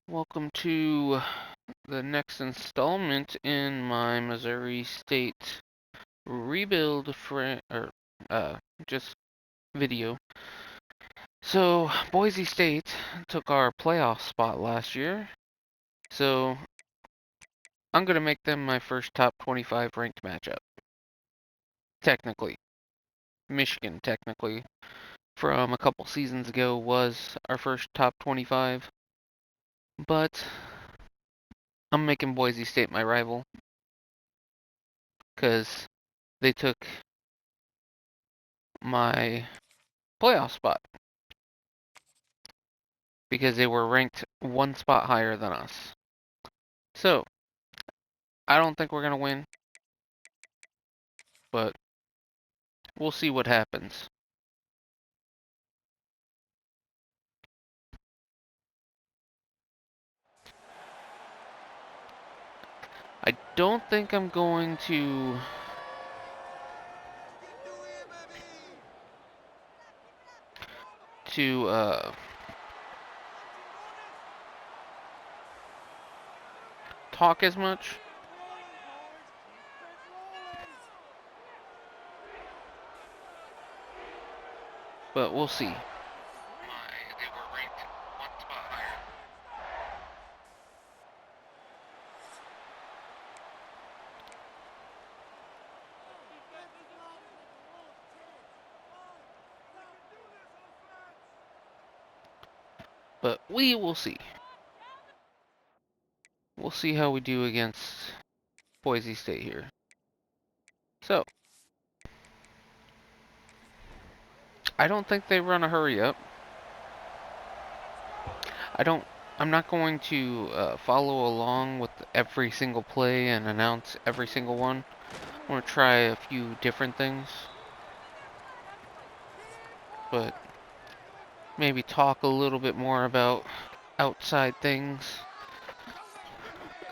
Welcome to the next installment in my Missouri State rebuild uh, just video. So, Boise State took our playoff spot last year, so I'm going to make them my first top 25 ranked matchup. Technically. Michigan, technically, from a couple seasons ago was our first top 25, but I'm making Boise State my rival because they took my playoff spot because they were ranked one spot higher than us. So, I don't think we're going to win, but we'll see what happens. I don't think I'm going to talk as much, but we'll see. They were ranked one spot higher. But we will see. We'll see how we do against Boise State here. So, I don't think they run a hurry up. I'm not going to follow along with every single play and announce every single one. I want to try a few different things, but maybe talk a little bit more about outside things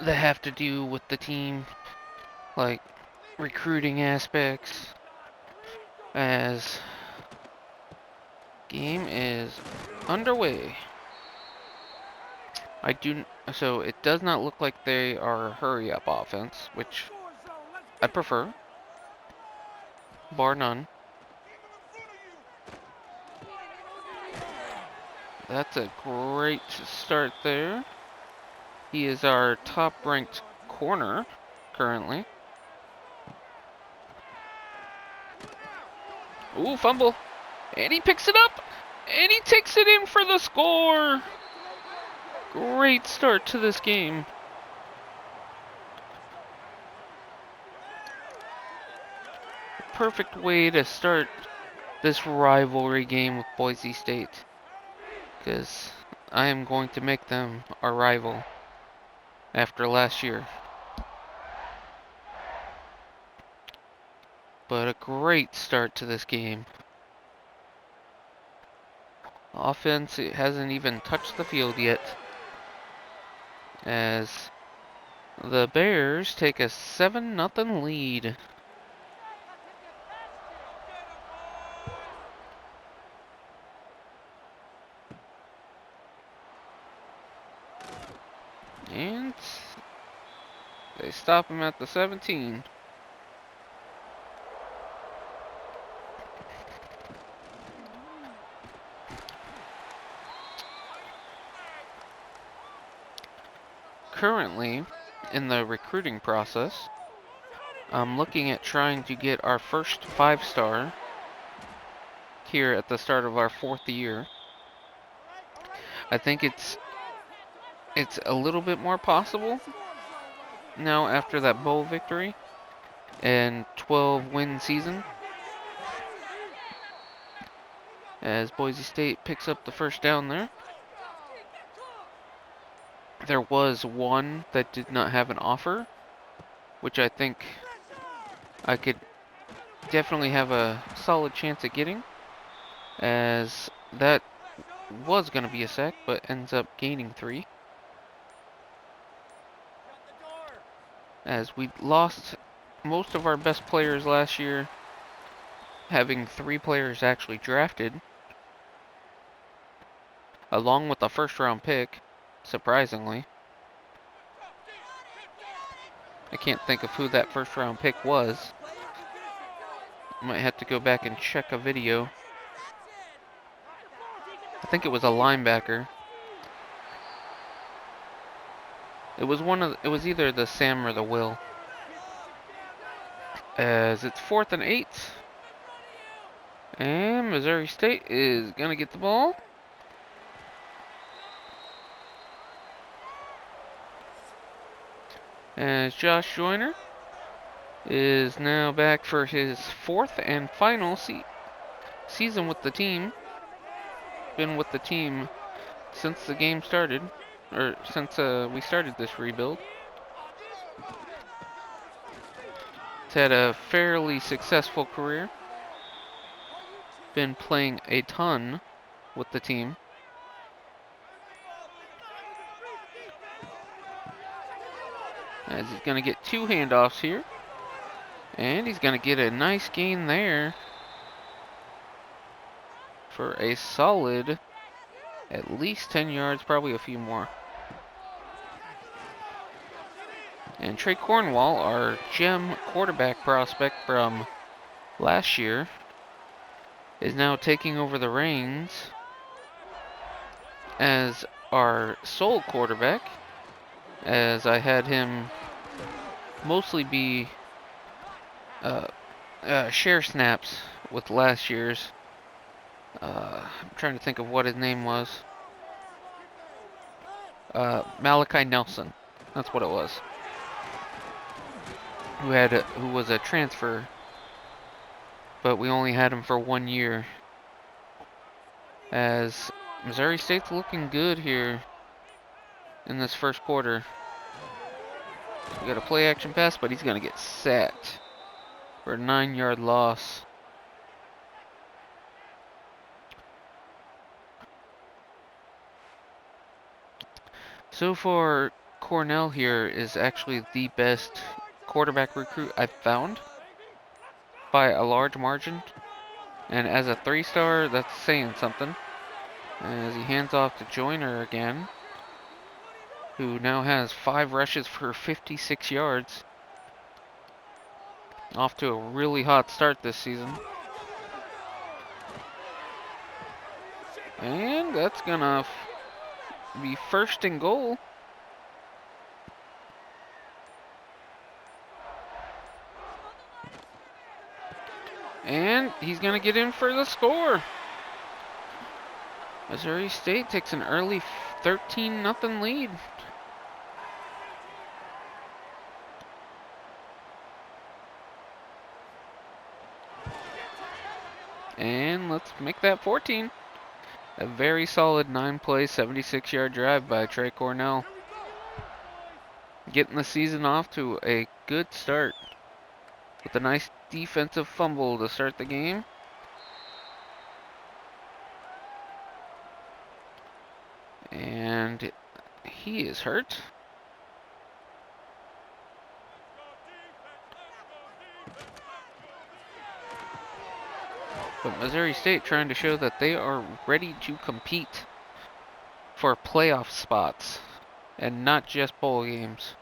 that have to do with the team, like recruiting aspects, as game is underway. So it does not look like they are a hurry up offense, which I prefer, bar none. That's a great start there. He is our top ranked corner currently. Ooh, fumble. And he picks it up. And he takes it in for the score. Great start to this game. Perfect way to start this rivalry game with Boise State. Because I am going to make them our rival after last year. But a great start to this game. Offense, it hasn't even touched the field yet, as the Bears take a 7-0 lead. And they stop him at the 17. Currently, in the recruiting process, I'm looking at trying to get our first 5-star here at the start of our 4th year. I think it's a little bit more possible now after that bowl victory and 12-win season, as Boise State picks up the first down there. There was one that did not have an offer, which I think I could definitely have a solid chance at getting, as that was going to be a sack, but ends up gaining 3. As we lost most of our best players last year, having 3 players actually drafted, along with a first-round pick. surprisingly. I can't think of who that first round pick was. Might have to go back and check a video. I think it was a linebacker. It was either the Sam or the Will. As it's 4th and 8. And Missouri State is gonna get the ball. As Josh Joyner is now back for his 4th and final season with the team. Been with the team since the game started, or since we started this rebuild. He's had a fairly successful career. Been playing a ton with the team. As he's going to get 2 handoffs here. And he's going to get a nice gain there for a solid at least 10 yards, probably a few more. And Trey Cornwall, our gem quarterback prospect from last year, is now taking over the reins as our sole quarterback, as I had him mostly be share snaps with last year's. I'm trying to think of what his name was. Malachi Nelson. That's what it was. Who was a transfer, but we only had him for 1 year. As Missouri State's looking good here in this first quarter. We got a play action pass, but he's gonna get set for a 9-yard loss. So far, Cornell here is actually the best quarterback recruit I've found by a large margin. And as a 3-star, that's saying something. As he hands off to Joyner again, who now has 5 rushes for 56 yards. Off to a really hot start this season. And that's gonna be 1st and goal. And he's gonna get in for the score. Missouri State takes an early 13-0 lead. And let's make that 14. A very solid 9-play, 76-yard drive by Trey Cornell. Getting the season off to a good start with a nice defensive fumble to start the game. And he is hurt. But Missouri State trying to show that they are ready to compete for playoff spots and not just bowl games.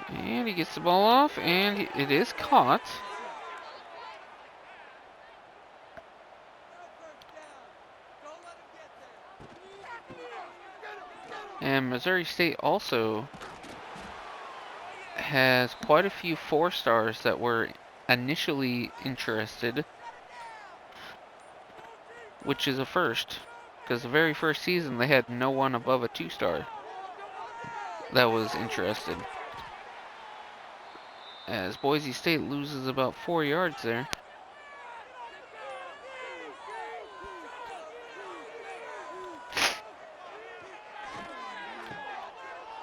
And he gets the ball off, and it is caught. And Missouri State also has quite a few 4-stars that were initially interested, which is a first, because the very first season they had no one above a 2-star that was interested. As Boise State loses about 4 yards there.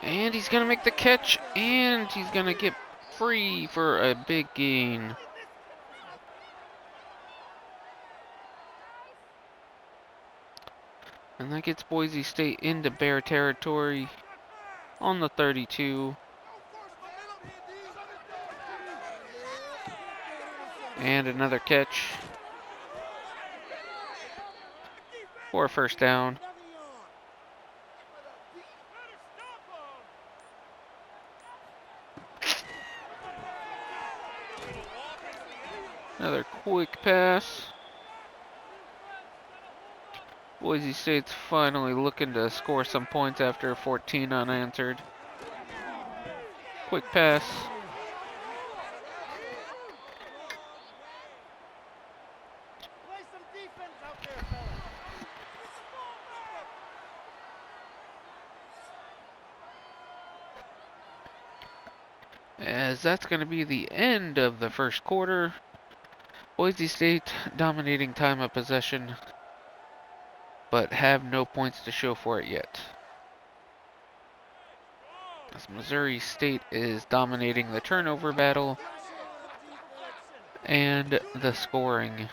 And he's going to make the catch, and he's going to get free for a big gain. And that gets Boise State into Bear territory on the 32. And another catch for a first down. Another quick pass. Boise State's finally looking to score some points after 14 unanswered. Quick pass. As that's going to be the end of the first quarter. Boise State dominating time of possession, but have no points to show for it yet. As Missouri State is dominating the turnover battle and the scoring.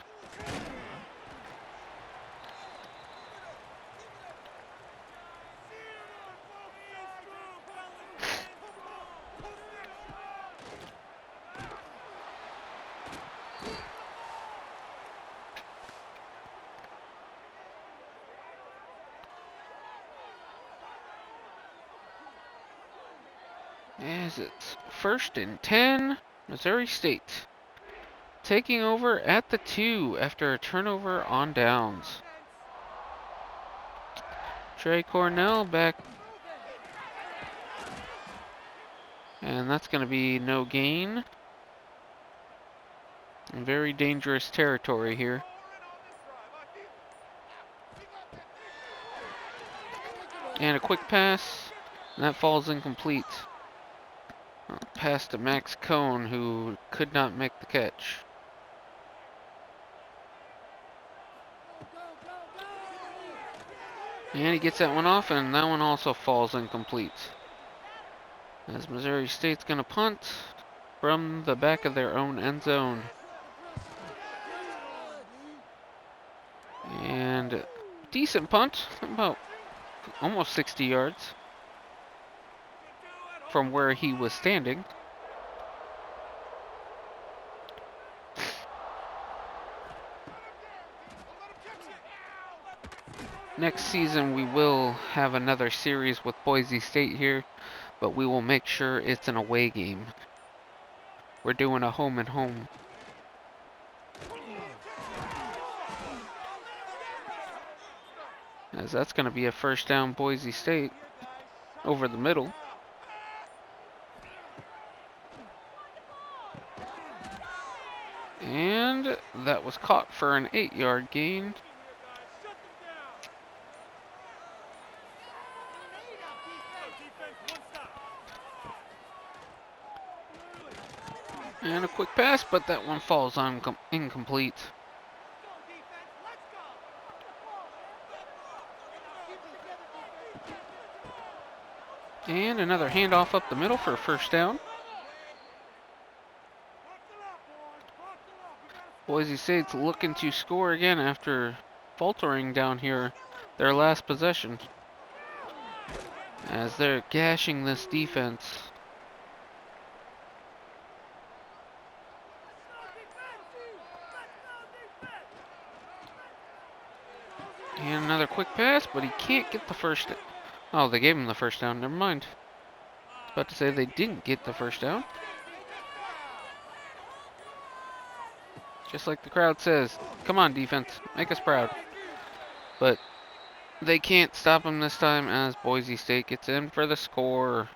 As it's 1st and 10, Missouri State taking over at the 2 after a turnover on downs. Trey Cornell back, and that's going to be no gain. Very dangerous territory here. And a quick pass, and that falls incomplete. Pass to Max Cohn, who could not make the catch. And he gets that one off, and that one also falls incomplete. As Missouri State's going to punt from the back of their own end zone. And decent punt, about almost 60 yards from where he was standing. Next season we will have another series with Boise State here, but we will make sure it's an away game. We're doing a home and home. As that's going to be a first down Boise State over the middle. And that was caught for an 8-yard gain. And a quick pass, but that one falls on incomplete. And another handoff up the middle for a first down. Boise State's looking to score again after faltering down here their last possession. As they're gashing this defense. And another quick pass, but he can't get the first. Oh, they gave him the first down. Never mind. I was about to say they didn't get the first down. Just like the crowd says, come on defense, make us proud. But they can't stop him this time as Boise State gets in for the score.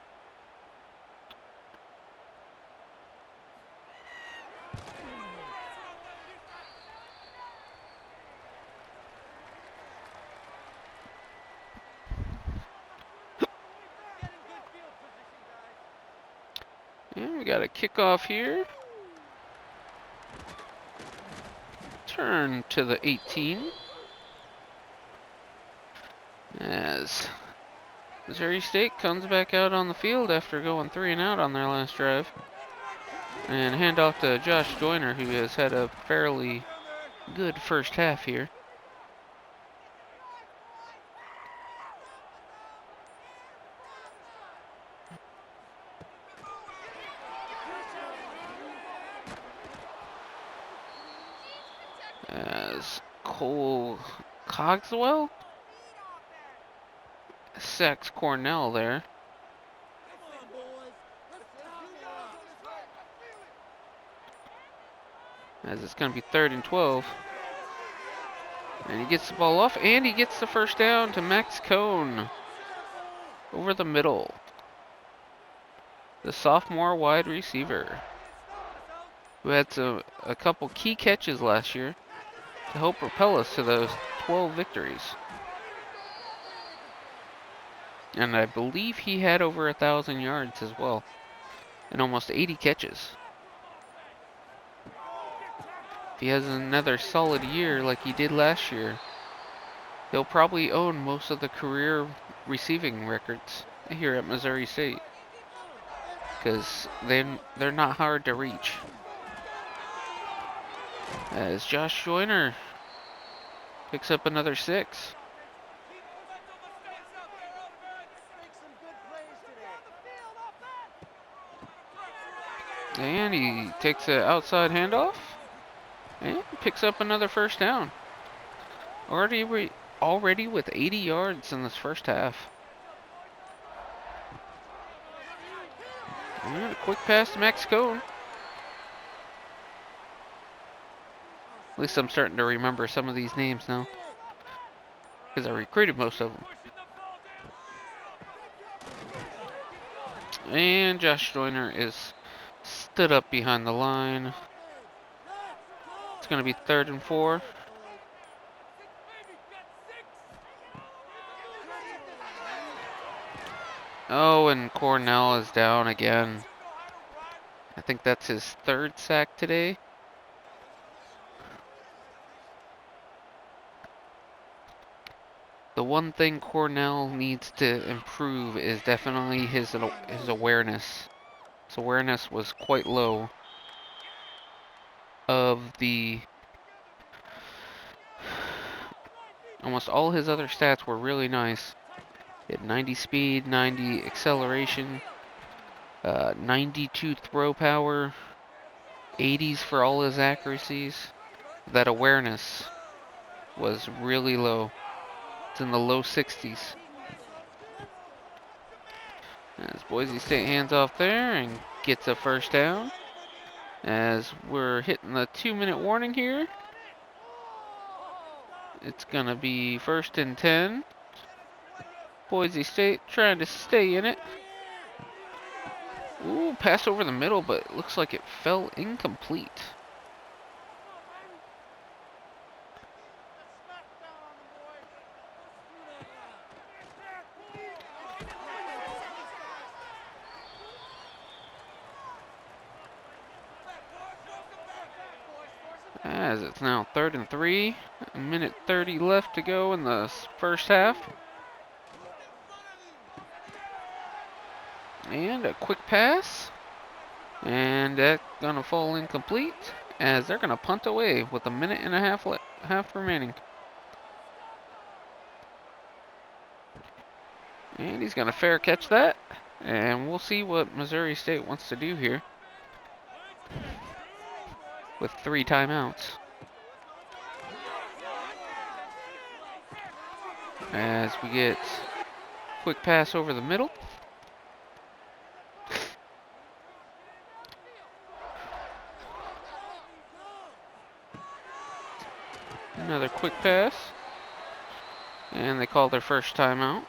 And we got a kickoff here. Turn to the 18. As Missouri State comes back out on the field after going 3 and out on their last drive. And hand off to Josh Joyner, who has had a fairly good first half here. Cole Cogswell sacks Cornell there. As it's going to be 3rd and 12. And he gets the ball off, and he gets the first down to Max Cone over the middle. The sophomore wide receiver, who had a couple key catches last year to help propel us to those 12 victories. And I believe he had over 1,000 yards as well, and almost 80 catches. If he has another solid year like he did last year, he'll probably own most of the career receiving records here at Missouri State, because they're not hard to reach. As Josh Joyner picks up another 6. And he takes an outside handoff and picks up another first down. Already with 80 yards in this first half. And a quick pass to Max Cone. At least I'm starting to remember some of these names now, because I recruited most of them. And Josh Joyner is stood up behind the line. It's going to be 3rd and 4. Oh, and Cornell is down again. I think that's his 3rd sack today. The one thing Cornell needs to improve is definitely his awareness. His awareness was quite low of the... Almost all his other stats were really nice. He had 90 speed, 90 acceleration, 92 throw power, 80s for all his accuracies. That awareness was really low. It's in the low 60s. As Boise State hands off there and gets a first down. As we're hitting the 2-minute warning here. It's gonna be 1st and 10. Boise State trying to stay in it. Ooh, pass over the middle, but it looks like it fell incomplete. As it's now 3rd and 3. 1:30 left to go in the first half. And a quick pass. And that's gonna fall incomplete, as they're gonna punt away with 1.5 minutes remaining. And he's gonna fair catch that. And we'll see what Missouri State wants to do here with 3 timeouts. As we get quick pass over the middle. Another quick pass. And they call their first timeout.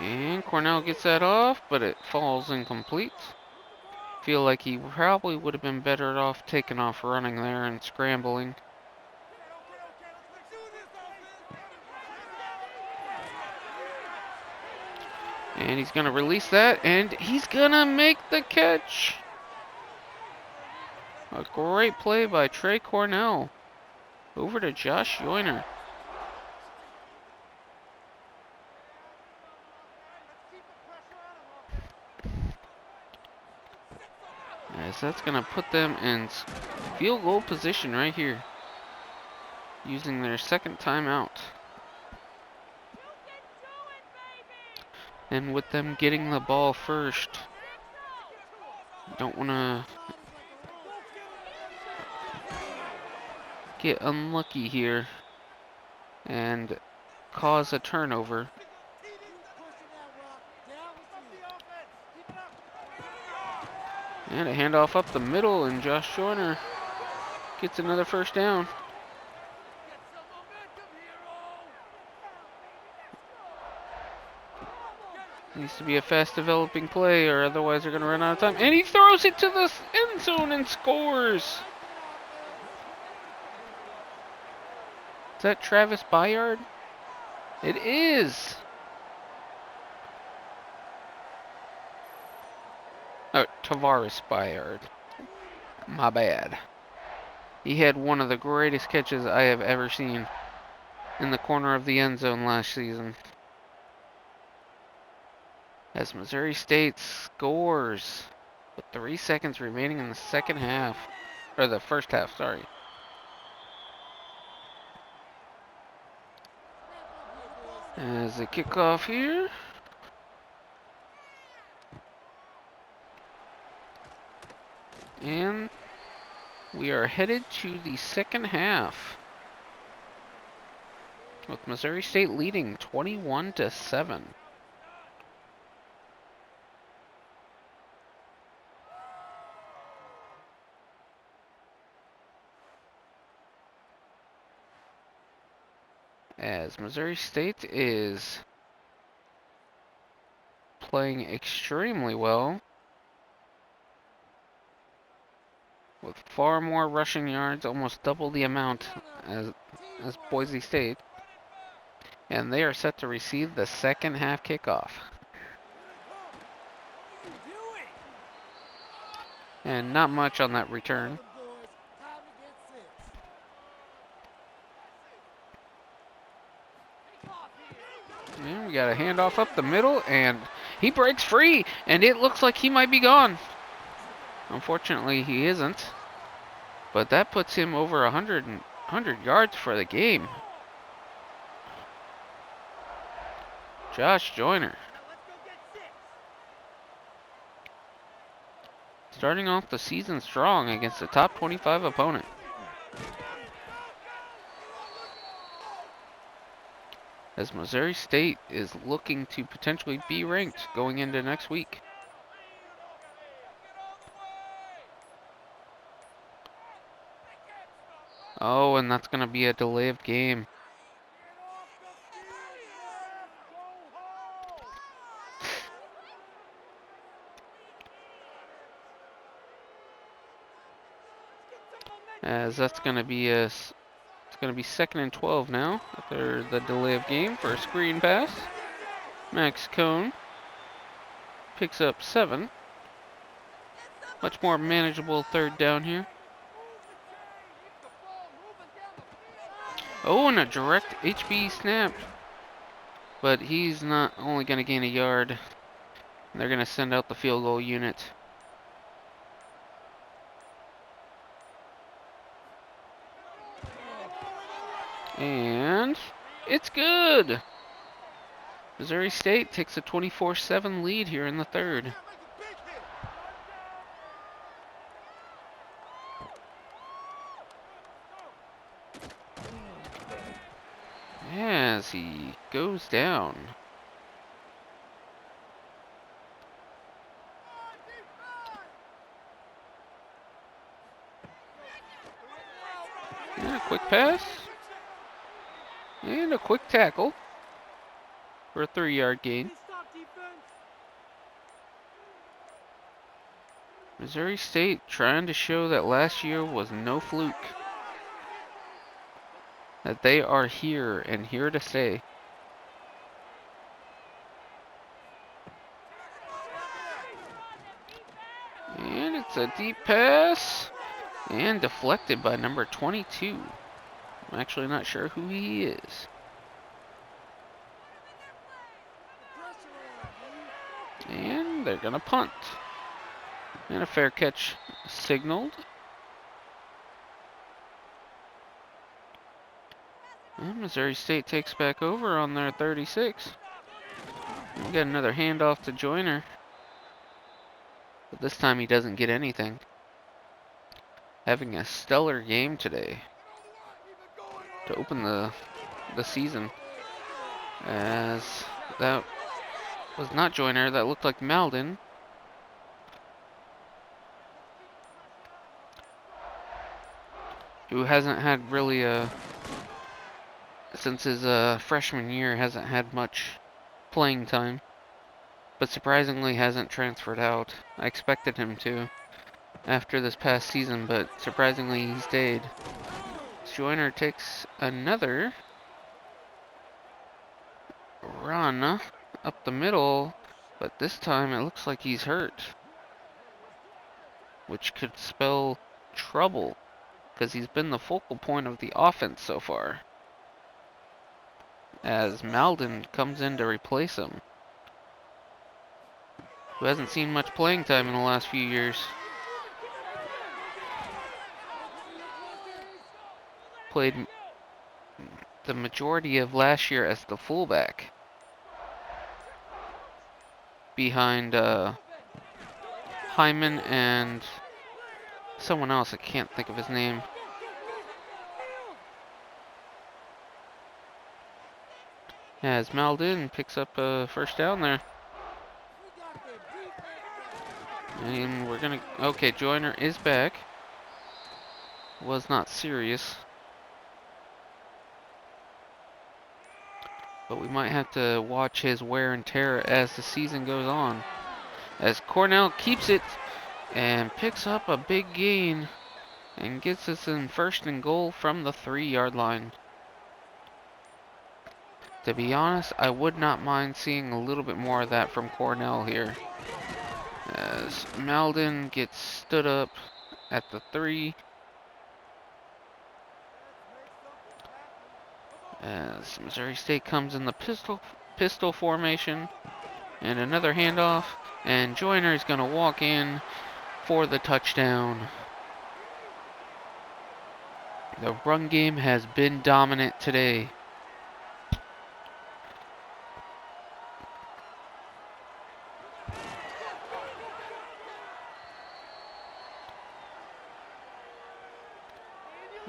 And Cornell gets that off, but it falls incomplete. Feel like he probably would have been better off taking off running there and scrambling. And he's going to release that, and he's going to make the catch. A great play by Trey Cornell. Over to Josh Joyner. As that's going to put them in field goal position right here, using their second timeout. And with them getting the ball first, don't want to get unlucky here and cause a turnover. And a handoff up the middle, and Josh Joyner gets another first down. Needs to be a fast developing play, or otherwise they're going to run out of time. And he throws it to the end zone and scores. Is that Travis Byard? It is. Oh, Tavares Byard. My bad. He had one of the greatest catches I have ever seen in the corner of the end zone last season. As Missouri State scores with 3 seconds remaining in the second half. Or the first half, sorry. As a kickoff here. And we are headed to the second half, with Missouri State leading 21-7. As Missouri State is playing extremely well, with far more rushing yards, almost double the amount as Boise State. And they are set to receive the second half kickoff. And not much on that return. And we got a handoff up the middle, and he breaks free, and it looks like he might be gone. Unfortunately, he isn't. But that puts him over 100 yards for the game. Josh Joyner. Starting off the season strong against a top 25 opponent. As Missouri State is looking to potentially be ranked going into next week. Oh, and that's going to be a delay of game. As that's going to be it's going to be 2nd and 12 now after the delay of game for a screen pass. Max Cone picks up 7. Much more manageable third down here. Oh, and a direct HB snap. But he's not only going to gain a yard. They're going to send out the field goal unit. And it's good. Missouri State takes a 24-7 lead here in the third. As he goes down. And a quick pass. And a quick tackle for a 3-yard gain. Missouri State trying to show that last year was no fluke. That they are here and here to stay. And it's a deep pass. And deflected by number 22. I'm actually not sure who he is. And they're going to punt. And a fair catch signaled. And Missouri State takes back over on their 36. We got another handoff to Joyner. But this time he doesn't get anything. Having a stellar game today to open the season. As that was not Joyner, that looked like Malden. Who hasn't had really since his freshman year, hasn't had much playing time. But surprisingly hasn't transferred out. I expected him to after this past season, but surprisingly he stayed. Joyner takes another run up the middle, but this time it looks like he's hurt, which could spell trouble because he's been the focal point of the offense so far, as Malden comes in to replace him, who hasn't seen much playing time in the last few years. Played the majority of last year as the fullback behind Hyman and someone else. I can't think of his name. As Malden picks up a first down there. And we're gonna... Okay, Joyner is back. Was not serious. But we might have to watch his wear and tear as the season goes on. As Cornell keeps it and picks up a big gain and gets us in 1st and goal from the 3-yard line. To be honest, I would not mind seeing a little bit more of that from Cornell here. As Malden gets stood up at the 3. As Missouri State comes in the pistol formation. And another handoff. And Joyner is going to walk in for the touchdown. The run game has been dominant today.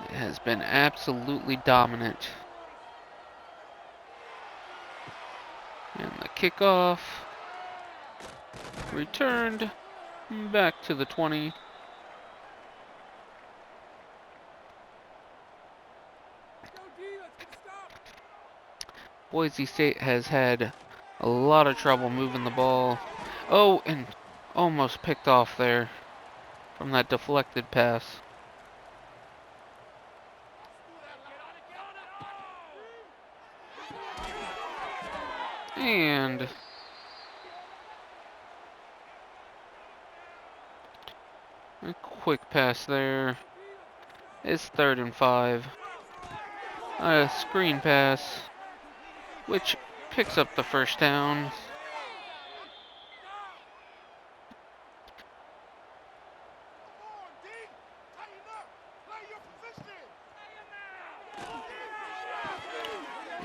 It has been absolutely dominant. And the kickoff returned back to the 20. Boise State has had a lot of trouble moving the ball. Oh, and almost picked off there from that deflected pass. And a quick pass there. It's 3rd and 5. A screen pass, which picks up the first down.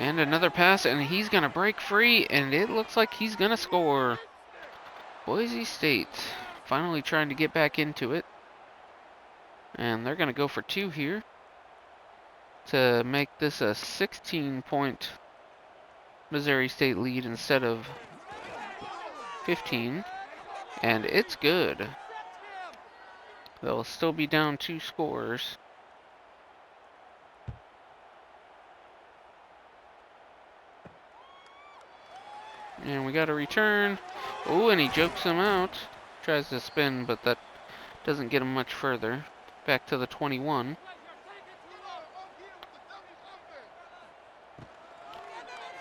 And another pass, and he's going to break free, and it looks like he's going to score. Boise State finally trying to get back into it. And they're going to go for 2 here to make this a 16-point Missouri State lead instead of 15. And it's good. They'll still be down 2 scores. And we got a return. Oh, and he jokes him out. Tries to spin, but that doesn't get him much further. Back to the 21.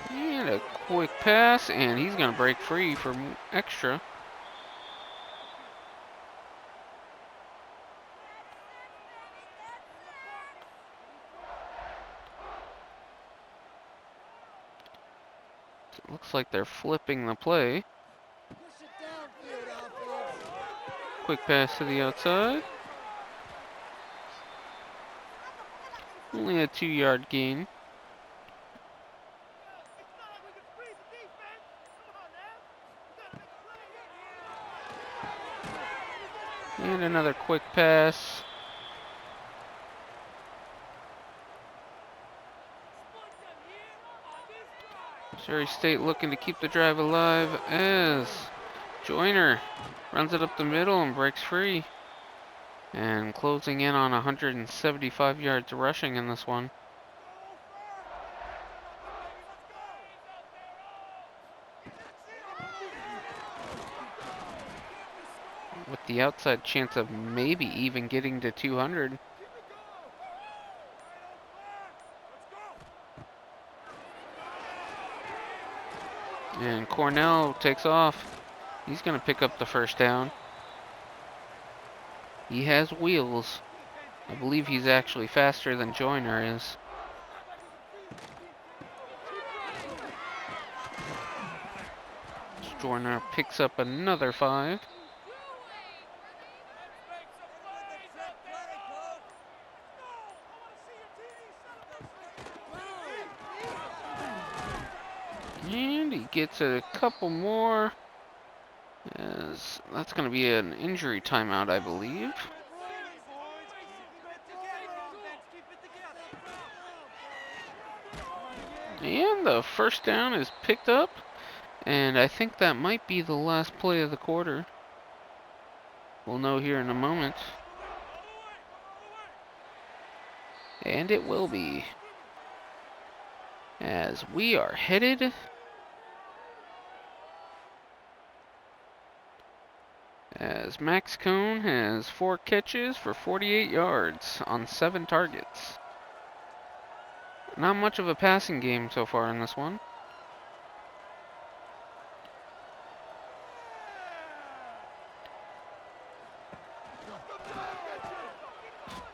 And a quick pass, and he's going to break free for extra. It looks like they're flipping the play. Quick pass to the outside. Only a 2-yard gain. And another quick pass. Missouri State looking to keep the drive alive as Joyner runs it up the middle and breaks free. And closing in on 175 yards rushing in this one. With the outside chance of maybe even getting to 200. And Cornell takes off. He's going to pick up the first down. He has wheels. I believe he's actually faster than Joyner is. Joyner picks up another 5. And he gets a couple more. As that's going to be an injury timeout, I believe. And the first down is picked up. And I think that might be the last play of the quarter. We'll know here in a moment. And it will be. As we are headed as Max Cone has 4 catches for 48 yards on 7 targets. Not much of a passing game so far in this one.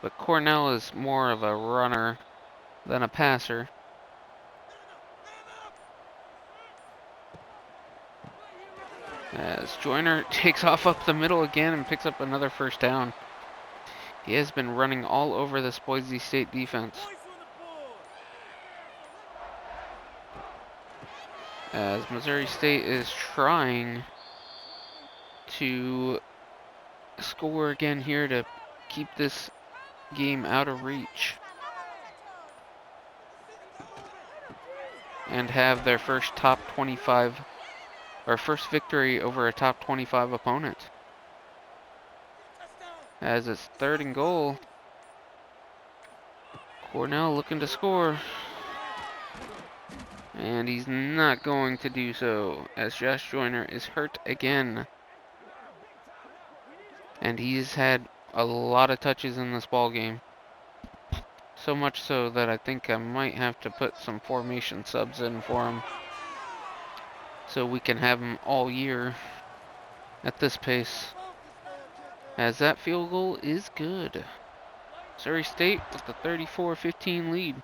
But Cornell is more of a runner than a passer. As Joyner takes off up the middle again and picks up another first down. He has been running all over this Boise State defense. As Missouri State is trying to score again here to keep this game out of reach. And have their first top 25, or first victory over a top 25 opponent. As it's 3rd and goal. Cornell looking to score. And he's not going to do so, as Josh Joyner is hurt again. And he's had a lot of touches in this ball game. So much so that I think I might have to put some formation subs in for him, so we can have him all year at this pace. As that field goal is good. Missouri State with the 34-15 lead.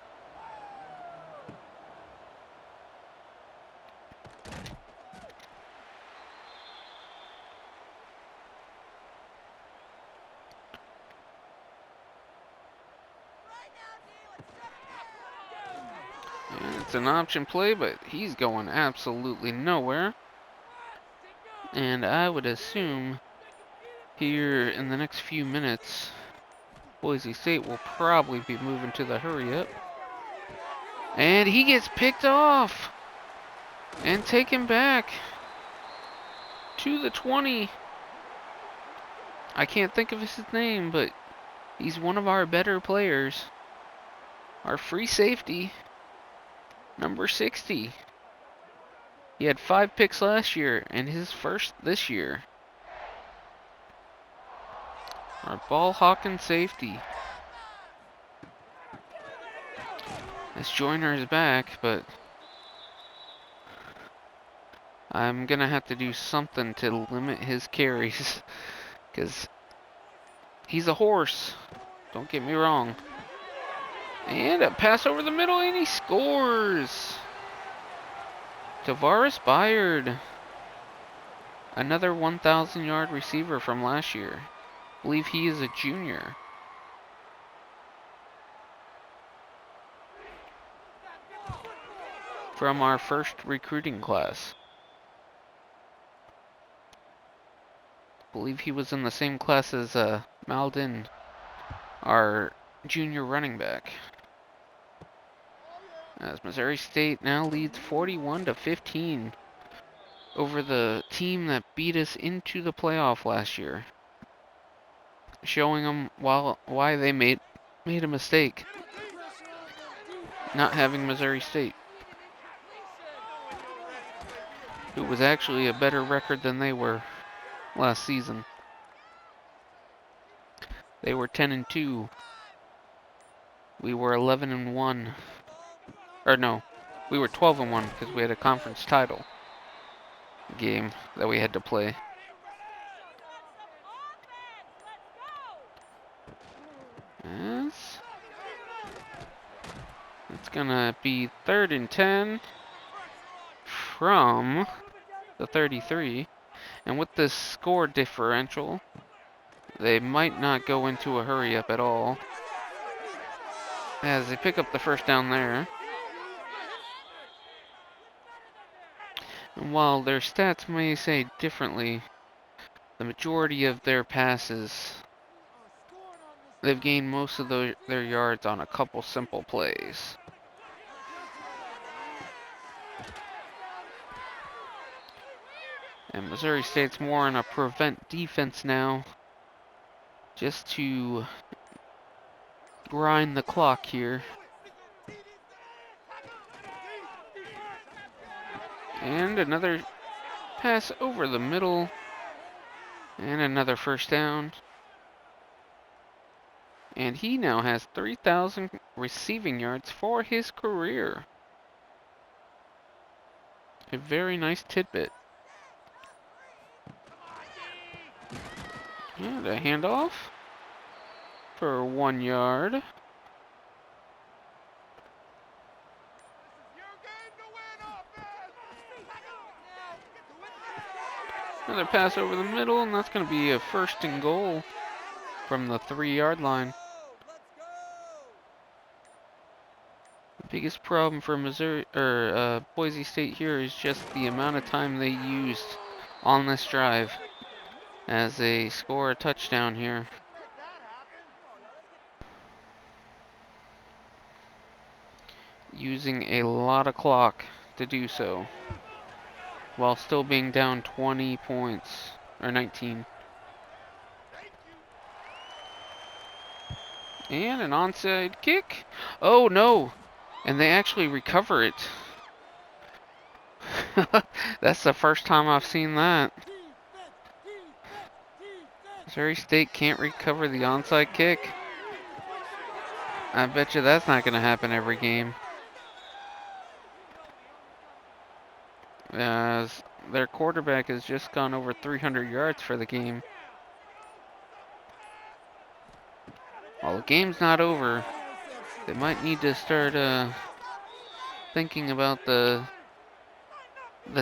And it's an option play, but he's going absolutely nowhere. And I would assume here in the next few minutes, Boise State will probably be moving to the hurry up. And he gets picked off and taken back to the 20. I can't think of his name, but he's one of our better players. Our free safety, number 60. He had 5 picks last year and his first this year. Our ball hawking safety. As Joyner is back, but I'm gonna have to do something to limit his carries, because he's a horse. Don't get me wrong. And a pass over the middle, and he scores. Tavares Byard, another 1,000-yard receiver from last year. I believe he is a junior. From our first recruiting class. believe he was in the same class as Malden, our junior running back. As Missouri State now leads 41-15 over the team that beat us into the playoff last year, showing them why they made a mistake not having Missouri State, who was actually a better record than they were last season. They were 10-2. We were 11-1. Or no, we were 12-1 because we had a conference title game that we had to play. Yes. It's gonna be 3rd and 10 from the 33. And with this score differential, they might not go into a hurry up at all, as they pick up the first down there. And while their stats may say differently, the majority of their passes, they've gained most of their yards on a couple simple plays. And Missouri State's more on a prevent defense now, just to grind the clock here. And another pass over the middle, and another first down. And he now has 3,000 receiving yards for his career. A very nice tidbit. And a handoff for 1 yard. Another pass over the middle, and that's going to be a 1st and goal from the 3-yard line. The biggest problem for Boise State here is just the amount of time they used on this drive as they score a touchdown here. Using a lot of clock to do so, while still being down 20 points, or 19. And an onside kick. Oh no! And they actually recover it. That's the first time I've seen that. Missouri State can't recover the onside kick. I bet you that's not going to happen every game, as their quarterback has just gone over 300 yards for the game. While the game's not over, they might need to start thinking about the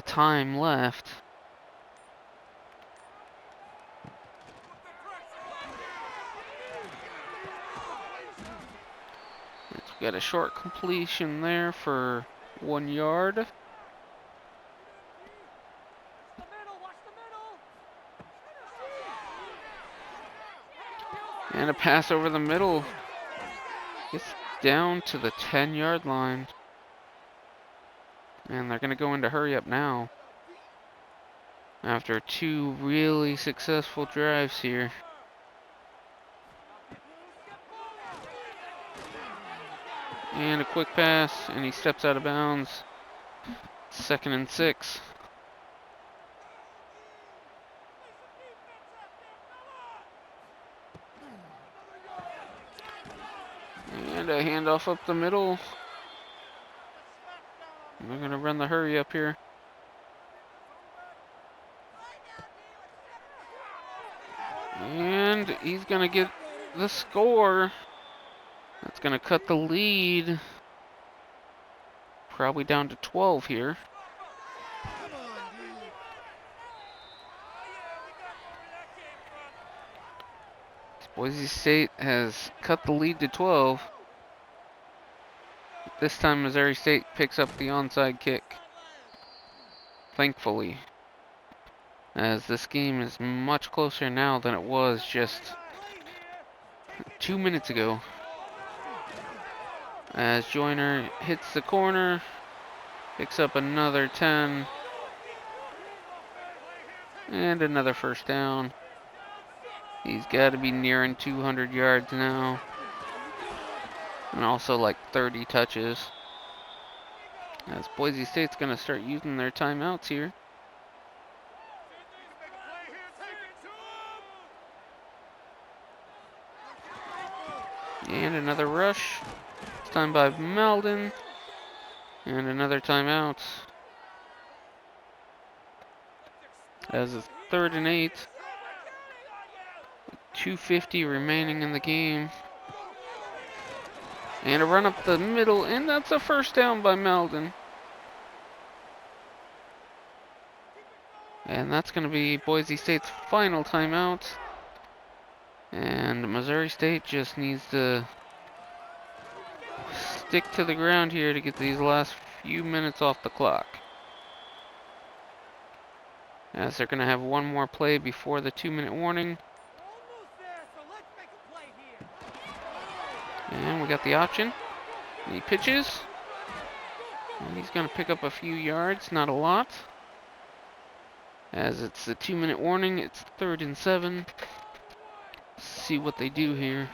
time left. We got a short completion there for 1 yard. And a pass over the middle. Gets down to the 10-yard line. And they're going to go into hurry up now, after 2 really successful drives here. And a quick pass, and he steps out of bounds. 2nd and 6. And a handoff up the middle. We're going to run the hurry up here. And he's going to get the score. That's going to cut the lead probably down to 12 here. Boise State has cut the lead to 12. This time Missouri State picks up the onside kick, thankfully, as this game is much closer now than it was just 2 minutes ago. As Joyner hits the corner, picks up another 10, and another first down. He's got to be nearing 200 yards now, and also like 30 touches. As Boise State's going to start using their timeouts here. And another rush. This time by Meldon. And another timeout. As it's 3rd and 8. 2:50 remaining in the game. And a run up the middle, and that's a first down by Meldon. And that's going to be Boise State's final timeout. And Missouri State just needs to stick to the ground here to get these last few minutes off the clock. As they're going to have one more play before the 2-minute warning. And we got the option. He pitches. And he's going to pick up a few yards, not a lot. As it's the 2-minute warning, it's 3rd and 7. See what they do here.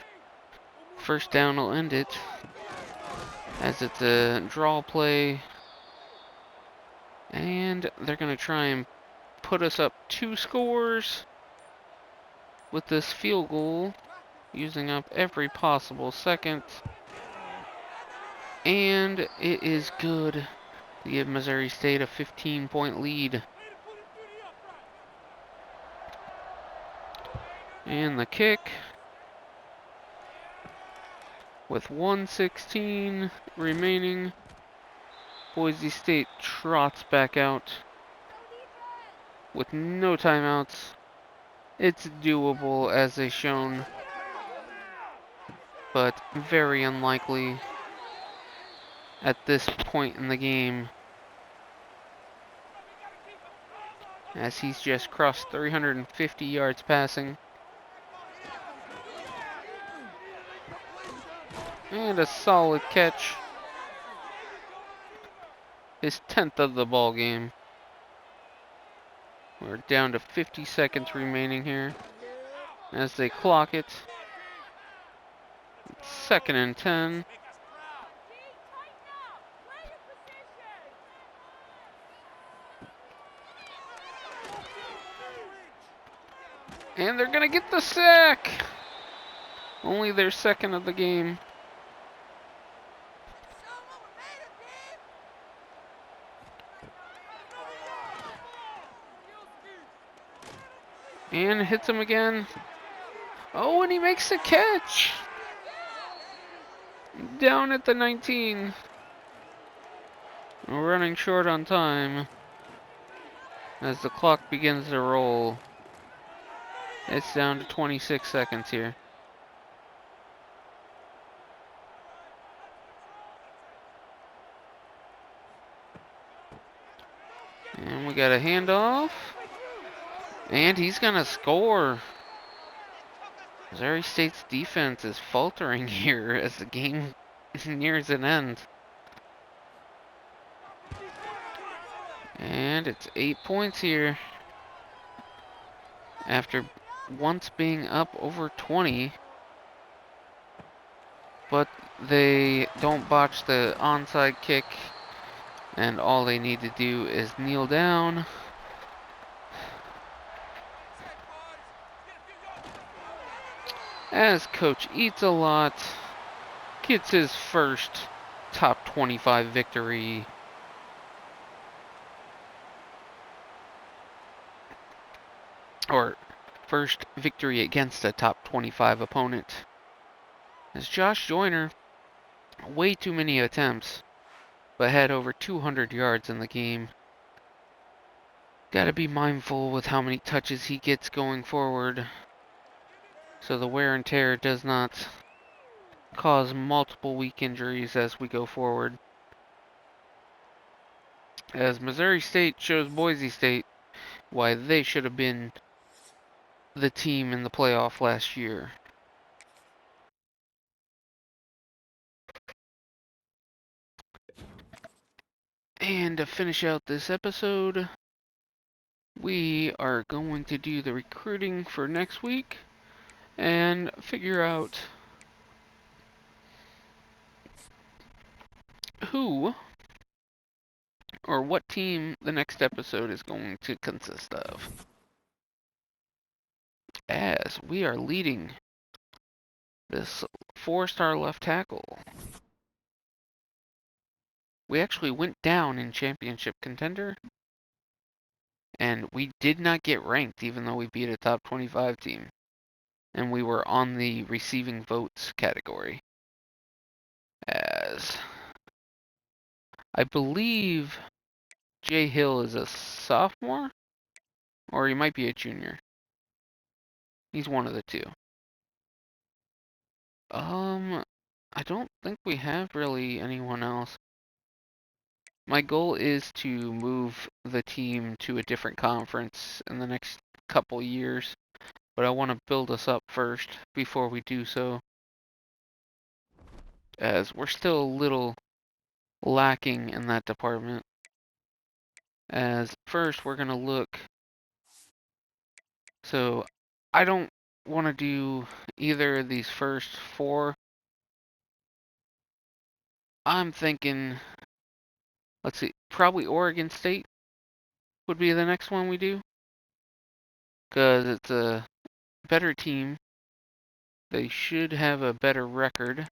First down will end it. As it's a draw play. And they're going to try and put us up 2 scores with this field goal, using up every possible second. And it is good to give Missouri State a 15-point lead. And the kick, with 1:16 remaining, Boise State trots back out with no timeouts. It's doable as they've shown, but very unlikely at this point in the game, as he's just crossed 350 yards passing. And a solid catch. His 10th of the ball game. We're down to 50 seconds remaining here as they clock it. 2nd and 10. And they're gonna get the sack. Only their 2nd of the game. And hits him again. Oh, and he makes the catch. Down at the 19. We're running short on time as the clock begins to roll. It's down to 26 seconds here. And we got a handoff. And he's going to score. Missouri State's defense is faltering here as the game nears an end. And it's 8 points here. After once being up over 20. But they don't botch the onside kick. And all they need to do is kneel down. As Coach Eats a Lot gets his first top 25 victory. Or first victory against a top 25 opponent. As Josh Joyner, way too many attempts, but had over 200 yards in the game. Gotta be mindful with how many touches he gets going forward, so the wear and tear does not cause multiple week injuries as we go forward. As Missouri State shows Boise State why they should have been the team in the playoff last year. And to finish out this episode, we are going to do the recruiting for next week and figure out who or what team the next episode is going to consist of. As we are leading this 4-star left tackle. We actually went down in championship contender, and we did not get ranked even though we beat a top 25 team. And we were on the receiving votes category. As I believe Jay Hill is a sophomore, or he might be a junior. He's one of the two. I don't think we have really anyone else. My goal is to move the team to a different conference in the next couple years, but I want to build us up first before we do so, as we're still a little lacking in that department. As first, we're going to look. So, I don't want to do either of these first 4. I'm thinking, let's see, probably Oregon State would be the next one we do, because it's a better team. They should have a better record.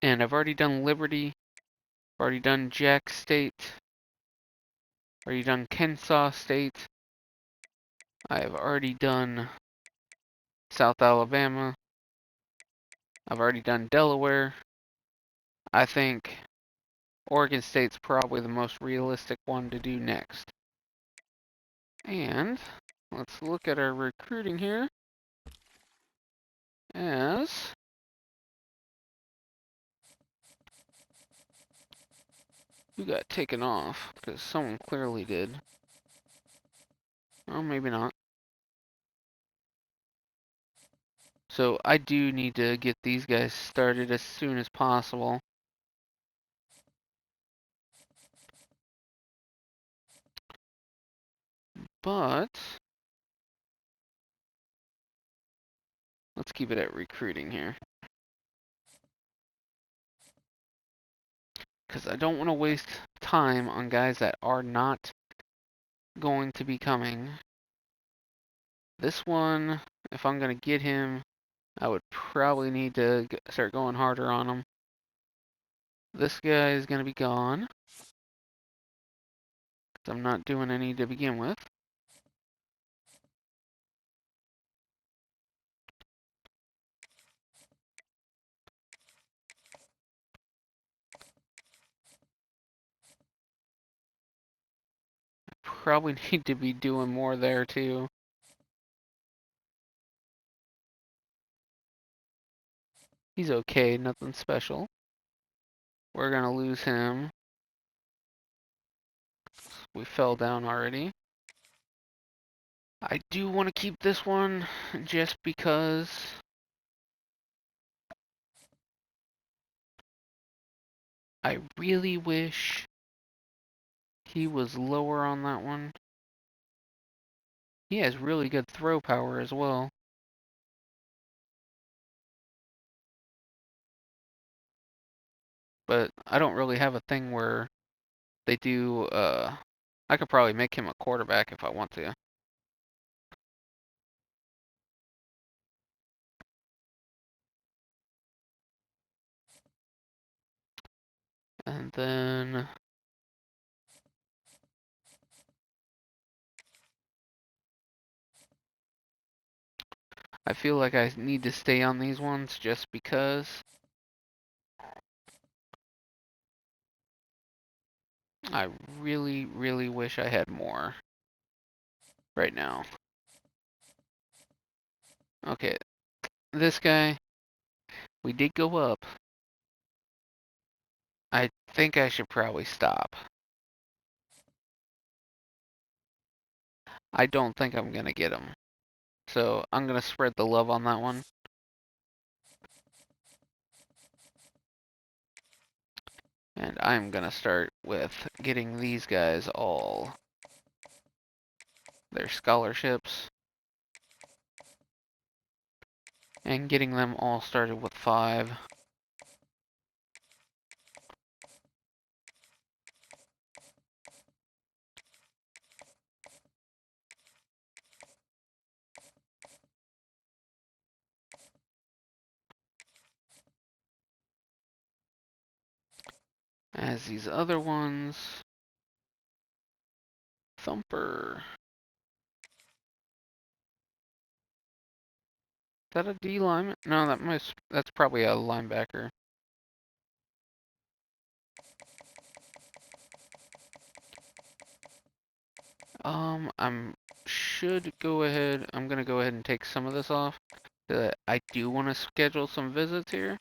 And I've already done Liberty, already done Jack State, already done Kennesaw State. I've already done South Alabama. I've already done Delaware. I think Oregon State's probably the most realistic one to do next. And let's look at our recruiting here. As who got taken off? Because someone clearly did. Oh, maybe not. So I do need to get these guys started as soon as possible. But let's keep it at recruiting here. Because I don't want to waste time on guys that are not going to be coming. This one, if I'm going to get him, I would probably need to start going harder on him. This guy is going to be gone, because I'm not doing any to begin with. Probably need to be doing more there too. He's okay, nothing special. We're going to lose him. We fell down already. I do want to keep this one just because I really wish he was lower on that one. He has really good throw power as well. But I don't really have a thing where they do, I could probably make him a quarterback if I want to. And then I feel like I need to stay on these ones just because I really, really wish I had more right now. Okay, this guy, we did go up. I think I should probably stop. I don't think I'm going to get them. So I'm going to spread the love on that one. And I'm going to start with getting these guys all their scholarships. And getting them all started with 5. As these other ones, Thumper. Is that a D lineman? No, that's probably a linebacker. I'm gonna go ahead and take some of this off. I do want to schedule some visits here.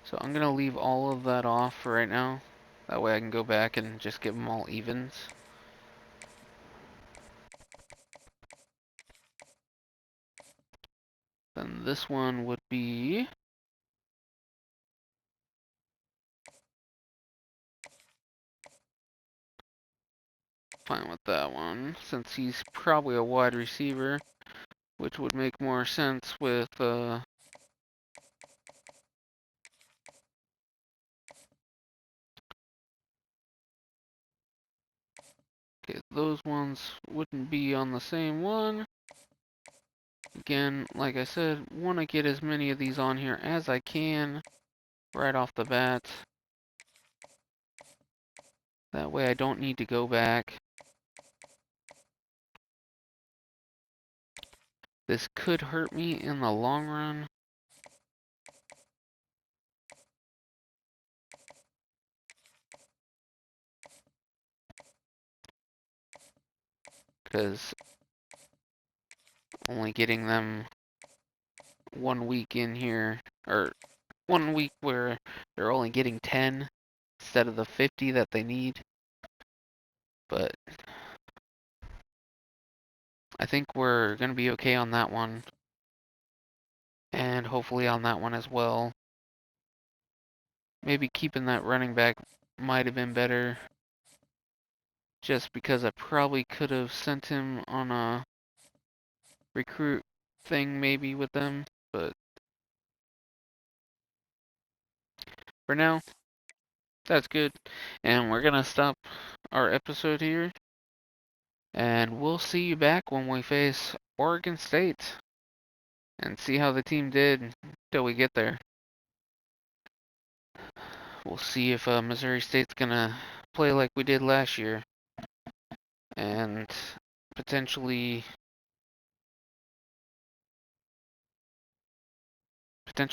So I'm gonna leave all of that off for right now. That way I can go back and just give them all evens. Then this one would be fine with that one, since he's probably a wide receiver, which would make more sense with okay, those ones wouldn't be on the same one. Again, like I said, want to get as many of these on here as I can right off the bat. That way I don't need to go back. This could hurt me in the long run. Because only getting them 1 week in here, or 1 week where they're only getting 10 instead of the 50 that they need. But I think we're going to be okay on that one. And hopefully on that one as well. Maybe keeping that running back might have been better. Just because I probably could have sent him on a recruit thing maybe with them. But for now, that's good. And we're going to stop our episode here. And we'll see you back when we face Oregon State. And see how the team did until we get there. We'll see if Missouri State's going to play like we did last year. And potentially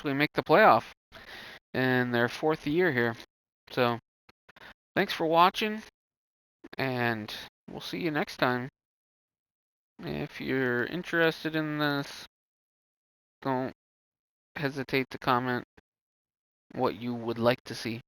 make the playoff in their 4th year here. So, thanks for watching, and we'll see you next time. If you're interested in this, don't hesitate to comment what you would like to see.